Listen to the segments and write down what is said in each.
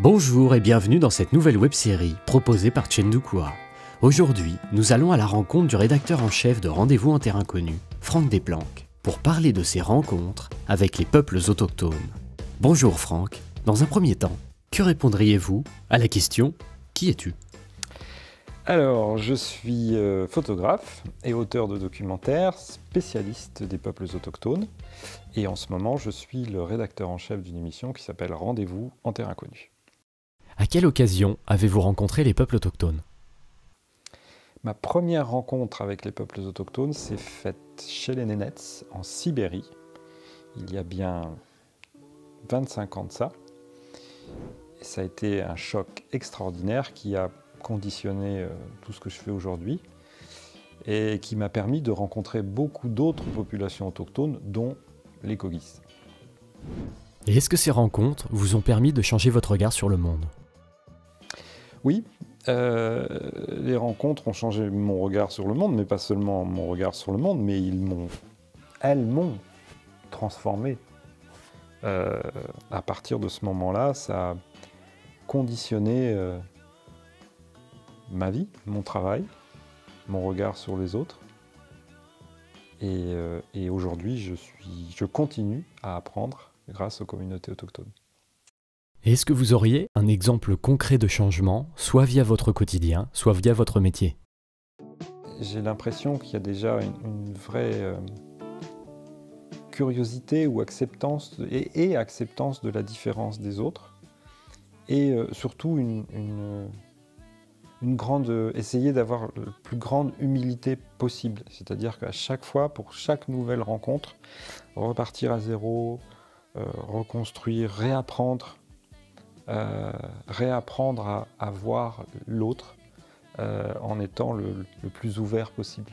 Bonjour et bienvenue dans cette nouvelle web-série proposée par Chendukua. Aujourd'hui, nous allons à la rencontre du rédacteur en chef de Rendez-vous en terre inconnue, Franck Desplanques, pour parler de ses rencontres avec les peuples autochtones. Bonjour Franck, dans un premier temps, que répondriez-vous à la question « Qui es-tu » ? Alors, je suis photographe et auteur de documentaires, spécialiste des peuples autochtones. Et en ce moment, je suis le rédacteur en chef d'une émission qui s'appelle Rendez-vous en terre inconnue. À quelle occasion avez-vous rencontré les peuples autochtones ? Ma première rencontre avec les peuples autochtones s'est faite chez les Nénètes, en Sibérie, il y a bien 25 ans de ça. Et ça a été un choc extraordinaire qui a conditionné tout ce que je fais aujourd'hui et qui m'a permis de rencontrer beaucoup d'autres populations autochtones, dont les Kogis. Et est-ce que ces rencontres vous ont permis de changer votre regard sur le monde ? Oui, les rencontres ont changé mon regard sur le monde, mais pas seulement mon regard sur le monde, mais elles m'ont transformé. À partir de ce moment-là, ça a conditionné ma vie, mon travail, mon regard sur les autres. Et aujourd'hui, je continue à apprendre grâce aux communautés autochtones. Et est-ce que vous auriez un exemple concret de changement, soit via votre quotidien, soit via votre métier ? J'ai l'impression qu'il y a déjà une vraie curiosité ou acceptance, et acceptance de la différence des autres, et surtout essayer d'avoir la plus grande humilité possible. C'est-à-dire qu'à chaque fois, pour chaque nouvelle rencontre, repartir à zéro, reconstruire, réapprendre à voir l'autre en étant le plus ouvert possible.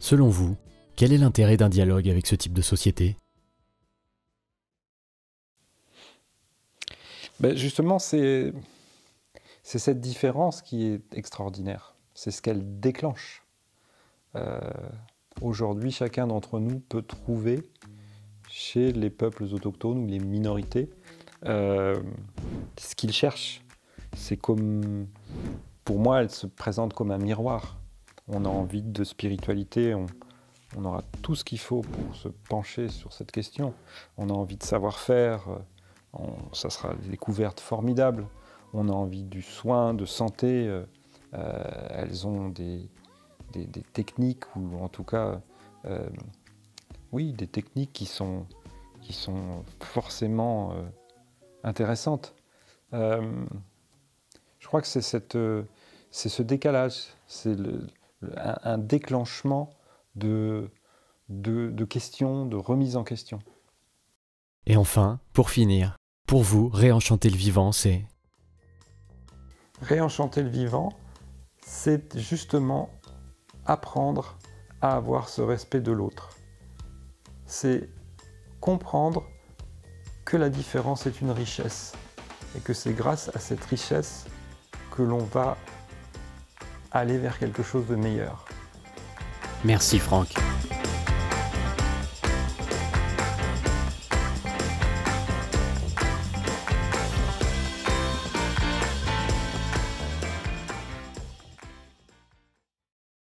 Selon vous, quel est l'intérêt d'un dialogue avec ce type de société ? Justement, c'est cette différence qui est extraordinaire. C'est ce qu'elle déclenche. Aujourd'hui, chacun d'entre nous peut trouver chez les peuples autochtones ou les minorités ce qu'il cherche. C'est comme, pour moi, elle se présente comme un miroir. On a envie de spiritualité, on aura tout ce qu'il faut pour se pencher sur cette question. On a envie de savoir-faire, ça sera des découvertes formidables. On a envie du soin, de santé. Elles ont des techniques, ou en tout cas, oui, des techniques qui sont forcément intéressantes. Je crois que c'est ce décalage, c'est un déclenchement de questions, de remise en question. Et enfin, pour finir, pour vous, réenchanter le vivant, c'est... Réenchanter le vivant, c'est justement apprendre à avoir ce respect de l'autre. C'est comprendre que la différence est une richesse et que c'est grâce à cette richesse que l'on va aller vers quelque chose de meilleur. Merci Franck.